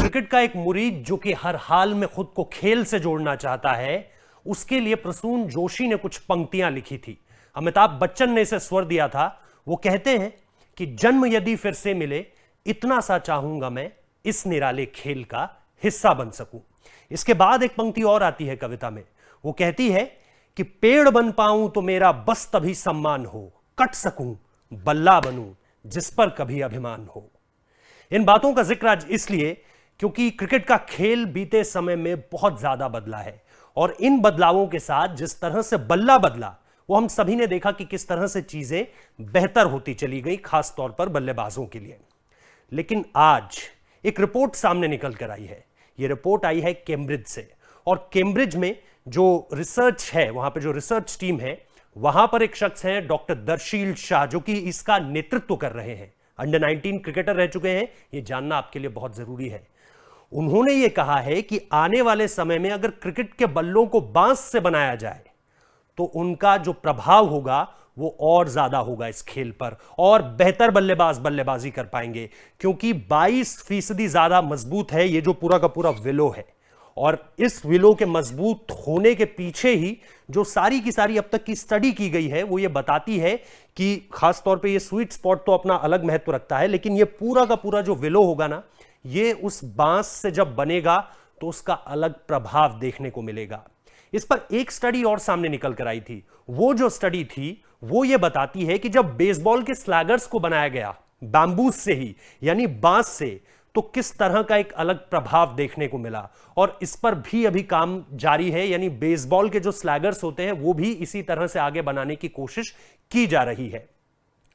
Cricket का एक मुरीद जो कि हर हाल में खुद को खेल से जोड़ना चाहता है, उसके लिए प्रसून जोशी ने कुछ पंक्तियां लिखी थी। अमिताभ बच्चन ने इसे स्वर दिया था। वो कहते हैं कि जन्म यदि फिर से मिले, इतना सा चाहूंगा मैं इस निराले खेल का हिस्सा बन सकूं। इसके बाद एक पंक्ति और आती है कविता में। वो कहती है कि पेड़ बन पाऊं तो मेरा बस तभी सम्मान हो, कट सकूं बल्ला बनूं जिस पर कभी अभिमान हो। इन बातों का जिक्र आज इसलिए क्योंकि क्रिकेट का खेल बीते समय में बहुत ज्यादा बदला है, और इन बदलावों के साथ जिस तरह से बल्ला बदला, वो हम सभी ने देखा कि किस तरह से चीजें बेहतर होती चली गई, खास तौर पर बल्लेबाजों के लिए। लेकिन आज एक रिपोर्ट सामने निकल कर आई है। ये रिपोर्ट आई है कैम्ब्रिज से, और कैम्ब्रिज में जो रिसर्च है, वहां पर जो रिसर्च टीम है, वहां पर एक शख्स है डॉक्टर दर्शील शाह, जो कि इसका नेतृत्व कर रहे हैं। अंडर 19 क्रिकेटर रह चुके हैं, ये जानना आपके लिए बहुत जरूरी है। उन्होंने ये कहा है कि आने वाले समय में अगर क्रिकेट के बल्लों को बांस से बनाया जाए तो उनका जो प्रभाव होगा वो और ज्यादा होगा इस खेल पर, और बेहतर बल्लेबाज बल्लेबाजी कर पाएंगे, क्योंकि 22% ज्यादा मजबूत है ये जो पूरा का पूरा विलो है। और इस विलो के मजबूत होने के पीछे ही जो सारी की सारी अब तक की स्टडी की गई है, वो ये बताती है कि खास तौर पे ये स्वीट स्पॉट तो अपना अलग महत्व रखता है, लेकिन ये पूरा का पूरा जो विलो होगा ना, ये उस बांस से जब बनेगा तो उसका अलग प्रभाव देखने को मिलेगा। इस पर एक स्टडी और सामने निकल कर आई थी। वो जो स्टडी थी वो ये बताती है कि जब बेसबॉल के स्लैगर्स को बनाया गया बैम्बूस से ही, यानी बांस से, तो किस तरह का एक अलग प्रभाव देखने को मिला। और इस पर भी अभी काम जारी है, यानी बेसबॉल के जो स्लैगर्स होते हैं वो भी इसी तरह से आगे बनाने की कोशिश की जा रही है।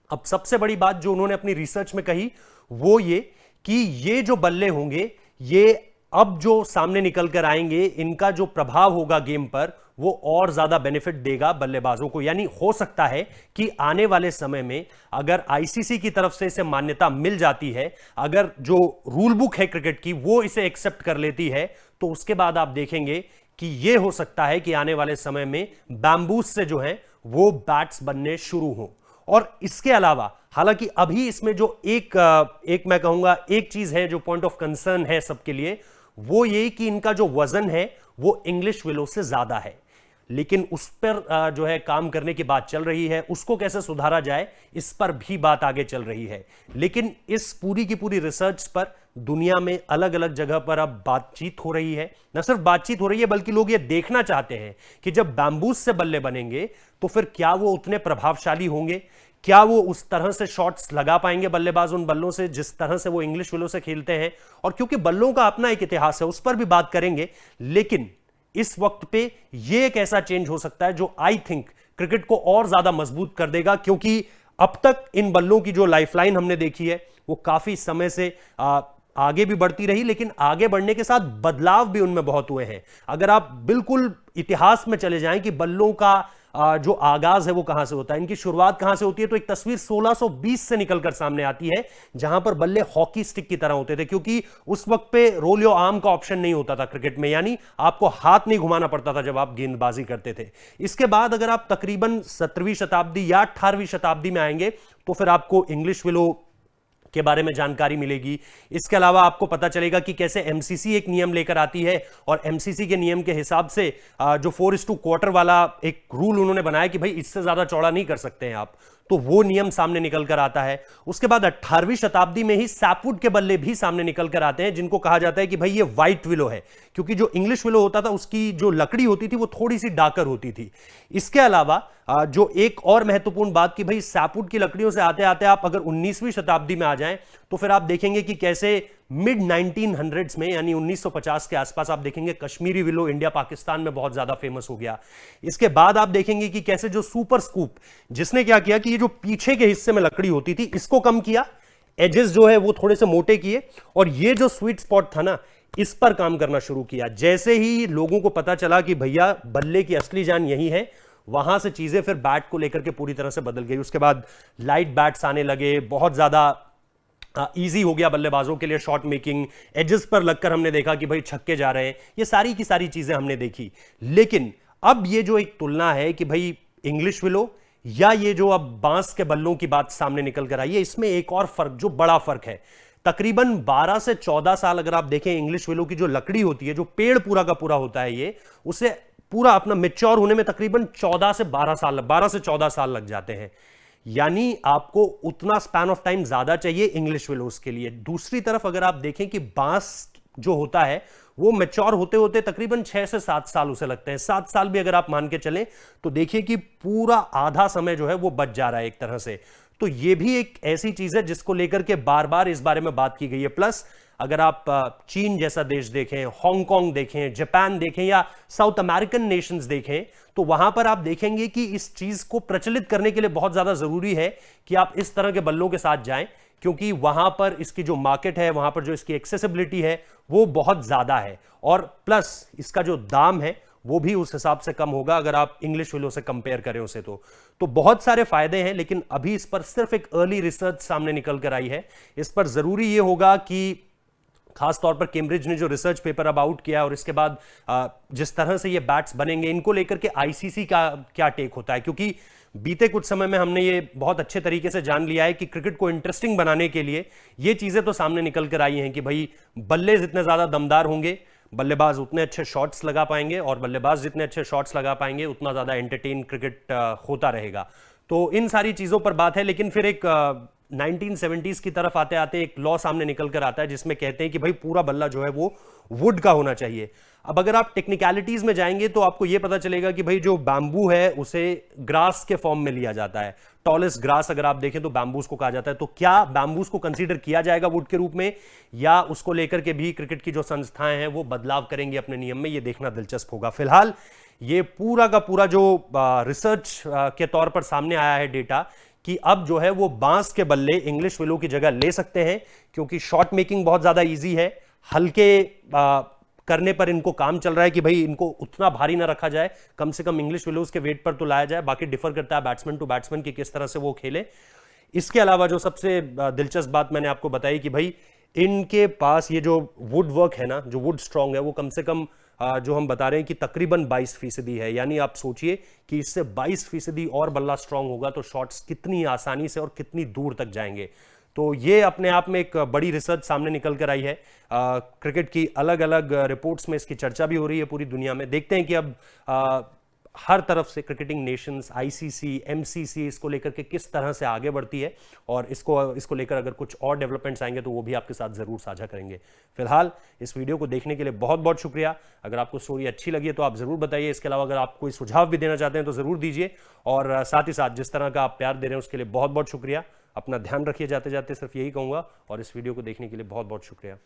अब सबसे बड़ी बात जो उन्होंने अपनी रिसर्च में कही वो ये कि ये जो बल्ले होंगे, ये अब जो सामने निकल कर आएंगे, इनका जो प्रभाव होगा गेम पर वो और ज्यादा बेनिफिट देगा बल्लेबाजों को। यानी हो सकता है कि आने वाले समय में अगर आईसीसी की तरफ से इसे मान्यता मिल जाती है, अगर जो रूल बुक है क्रिकेट की वो इसे एक्सेप्ट कर लेती है, तो उसके बाद आप देखेंगे कि यह हो सकता है कि आने वाले समय में बैम्बूस से जो है वो बैट्स बनने शुरू हो। और इसके अलावा हालांकि अभी इसमें जो एक मैं कहूंगा एक चीज है जो पॉइंट ऑफ कंसर्न है सबके लिए, वो ये कि इनका जो वजन है वो इंग्लिश विलो से ज्यादा है। लेकिन उस पर जो है काम करने की बात चल रही है, उसको कैसे सुधारा जाए इस पर भी बात आगे चल रही है। लेकिन इस पूरी की पूरी रिसर्च पर दुनिया में अलग अलग जगह पर अब बातचीत हो रही है। न सिर्फ बातचीत हो रही है बल्कि लोग ये देखना चाहते हैं कि जब बैम्बूस से बल्ले बनेंगे तो फिर क्या वो उतने प्रभावशाली होंगे, क्या वो उस तरह से शॉट्स लगा पाएंगे बल्लेबाज उन बल्लों से जिस तरह से वो इंग्लिश विलो से खेलते हैं। और क्योंकि बल्लों का अपना एक इतिहास है, उस पर भी बात करेंगे। लेकिन इस वक्त पे ये एक ऐसा चेंज हो सकता है जो आई थिंक क्रिकेट को और ज्यादा मजबूत कर देगा, क्योंकि अब तक इन बल्लों की जो लाइफलाइन हमने देखी है वो काफी समय से आगे भी बढ़ती रही, लेकिन आगे बढ़ने के साथ बदलाव भी उनमें बहुत हुए हैं। अगर आप बिल्कुल इतिहास में चले जाएं कि बल्लों का जो आगाज है वो कहां से होता है, इनकी शुरुआत कहां से होती है, तो एक तस्वीर 1620 से निकलकर सामने आती है, जहां पर बल्ले हॉकी स्टिक की तरह होते थे, क्योंकि उस वक्त पे रोल योर आर्म का ऑप्शन नहीं होता था क्रिकेट में, यानी आपको हाथ नहीं घुमाना पड़ता था जब आप गेंदबाजी करते थे। इसके बाद अगर आप तकरीबन 17वीं शताब्दी या 18वीं शताब्दी में आएंगे तो फिर आपको इंग्लिश विलो के बारे में जानकारी मिलेगी। इसके अलावा आपको पता चलेगा कि कैसे एमसीसी एक नियम लेकर आती है, और एमसीसी के नियम के हिसाब से जो 4:1/4 वाला एक रूल उन्होंने बनाया कि भाई इससे ज्यादा चौड़ा नहीं कर सकते हैं आप, तो वो नियम सामने निकल कर आता है। उसके बाद 18वीं शताब्दी में ही सैपवुड के बल्ले भी सामने निकल कर आते हैं, जिनको कहा जाता है कि भाई ये व्हाइट विलो है, क्योंकि जो इंग्लिश विलो होता था उसकी जो लकड़ी होती थी वो थोड़ी सी डार्कर होती थी। इसके अलावा जो एक और महत्वपूर्ण बात कि भाई सैपवुड की लकड़ियों से आते आते आप अगर 19वीं शताब्दी में आ जाएं तो फिर आप देखेंगे कि कैसे मिड 1900s में, यानी 1950 के आसपास, आप देखेंगे कश्मीरी विलो इंडिया पाकिस्तान में बहुत ज्यादा फेमस हो गया। इसके बाद आप देखेंगे कि कैसे जो सुपर स्कूप, जिसने क्या किया कि ये जो पीछे के हिस्से में लकड़ी होती थी इसको कम किया, एजेस जो है वो थोड़े से मोटे किए, और ये जो स्वीट स्पॉट था ना इस पर काम करना शुरू किया। जैसे ही लोगों को पता चला कि भैया बल्ले की असली जान यही है, वहां से चीजें फिर बैट को लेकर के पूरी तरह से बदल गई। उसके बाद लाइट बैट्स आने लगे, बहुत ज्यादा इजी हो गया बल्लेबाजों के लिए शॉट मेकिंग, एजेस पर लगकर हमने देखा कि भाई छक्के जा रहे हैं, ये सारी की सारी चीजें हमने देखी। लेकिन अब ये जो एक तुलना है कि भाई इंग्लिश विलो या ये जो अब बांस के बल्लों की बात सामने निकल कर आई है, इसमें एक और फर्क, जो बड़ा फर्क है, तकरीबन 12 से 14 साल अगर आप देखें इंग्लिश विलो की जो लकड़ी होती है, जो पेड़ पूरा का पूरा होता है, ये उसे पूरा अपना मेच्योर होने में तकरीबन 14 से 12 साल, 12 से 14 साल लग जाते हैं। यानी आपको उतना स्पैन ऑफ टाइम ज्यादा चाहिए इंग्लिश विलोज के लिए। दूसरी तरफ अगर आप देखें कि बांस जो होता है वो मैच्योर होते होते तकरीबन 6 से 7 साल उसे लगते हैं। 7 साल भी अगर आप मान के चलें तो देखिए कि पूरा आधा समय जो है वो बच जा रहा है एक तरह से। तो ये भी एक ऐसी चीज है जिसको लेकर के बार बार इस बारे में बात की गई है। प्लस अगर आप चीन जैसा देश देखें, हांगकांग देखें, जापान देखें या साउथ अमेरिकन नेशंस देखें, तो वहां पर आप देखेंगे कि इस चीज को प्रचलित करने के लिए बहुत ज्यादा जरूरी है कि आप इस तरह के बल्लों के साथ जाएं, क्योंकि वहां पर इसकी जो मार्केट है, वहां पर जो इसकी एक्सेसिबिलिटी है वो बहुत ज्यादा है, और प्लस इसका जो दाम है वो भी उस हिसाब से कम होगा अगर आप इंग्लिश विलो से कंपेयर करें उसे। तो बहुत सारे फायदे हैं, लेकिन अभी इस पर सिर्फ एक अर्ली रिसर्च सामने निकल कर आई है। इस पर जरूरी ये होगा कि खास तौर पर कैम्ब्रिज ने जो रिसर्च पेपर अब आउट किया और इसके बाद जिस तरह से ये बैट्स बनेंगे, इनको लेकर के आईसीसी का क्या टेक होता है, क्योंकि बीते कुछ समय में हमने ये बहुत अच्छे तरीके से जान लिया है कि क्रिकेट को इंटरेस्टिंग बनाने के लिए ये चीजें तो सामने निकल कर आई हैं कि भाई बल्ले जितने ज्यादा दमदार होंगे, बल्लेबाज उतने अच्छे शॉट्स लगा पाएंगे, और बल्लेबाज जितने अच्छे शॉट्स लगा पाएंगे उतना ज्यादा एंटरटेन क्रिकेट होता रहेगा। तो इन सारी चीजों पर बात है। लेकिन फिर एक 1970s की तरफ आते आते एक लॉ सामने निकल कर आता है जिसमें कहते हैं कि भाई पूरा बल्ला जो है वो वुड का होना चाहिए। अब अगर आप टेक्निकलिटीज में जाएंगे तो आपको यह पता चलेगा कि भाई जो बैम्बू है उसे ग्रास के फॉर्म में लिया जाता है। टॉलेस्ट ग्रास अगर आप देखें तो बैम्बूस को कहा जाता है। तो क्या बैम्बूस को कंसीडर किया जाएगा वुड के रूप में, या उसको लेकर के भी क्रिकेट की जो संस्थाएं हैं वो बदलाव करेंगी अपने नियम में, ये देखना दिलचस्प होगा। फिलहाल ये पूरा का पूरा जो रिसर्च के तौर पर सामने आया है डेटा, कि अब जो है वो बांस के बल्ले इंग्लिश विलो की जगह ले सकते हैं, क्योंकि शॉट मेकिंग बहुत ज्यादा इजी है। हल्के करने पर इनको काम चल रहा है कि भाई इनको उतना भारी ना रखा जाए, कम से कम इंग्लिश विलोज के वेट पर तो लाया जाए। बाकी डिफर करता है बैट्समैन टू बैट्समैन कि किस तरह से वो खेले। इसके अलावा जो सबसे दिलचस्प बात मैंने आपको बताई कि भाई इनके पास ये जो वुड वर्क है ना, जो वुड स्ट्रॉन्ग है, वो कम से कम जो हम बता रहे हैं कि तकरीबन 22% है। यानी आप सोचिए कि इससे 22% और बल्ला स्ट्रांग होगा तो शॉट्स कितनी आसानी से और कितनी दूर तक जाएंगे। तो ये अपने आप में एक बड़ी रिसर्च सामने निकल कर आई है। क्रिकेट की अलग अलग रिपोर्ट्स में इसकी चर्चा भी हो रही है पूरी दुनिया में। देखते हैं कि अब हर तरफ से क्रिकेटिंग नेशंस, आईसीसी, एमसीसी इसको लेकर के किस तरह से आगे बढ़ती है, और इसको लेकर अगर कुछ और डेवलपमेंट्स आएंगे तो वो भी आपके साथ जरूर साझा करेंगे। फिलहाल इस वीडियो को देखने के लिए बहुत बहुत शुक्रिया। अगर आपको स्टोरी अच्छी लगी है तो आप जरूर बताइए। इसके अलावा अगर आप कोई सुझाव भी देना चाहते हैं तो जरूर दीजिए, और साथ ही साथ जिस तरह का आप प्यार दे रहे हैं उसके लिए बहुत बहुत शुक्रिया। अपना ध्यान रखिए जाते जाते, सिर्फ यही कहूंगा, और इस वीडियो को देखने के लिए बहुत बहुत शुक्रिया।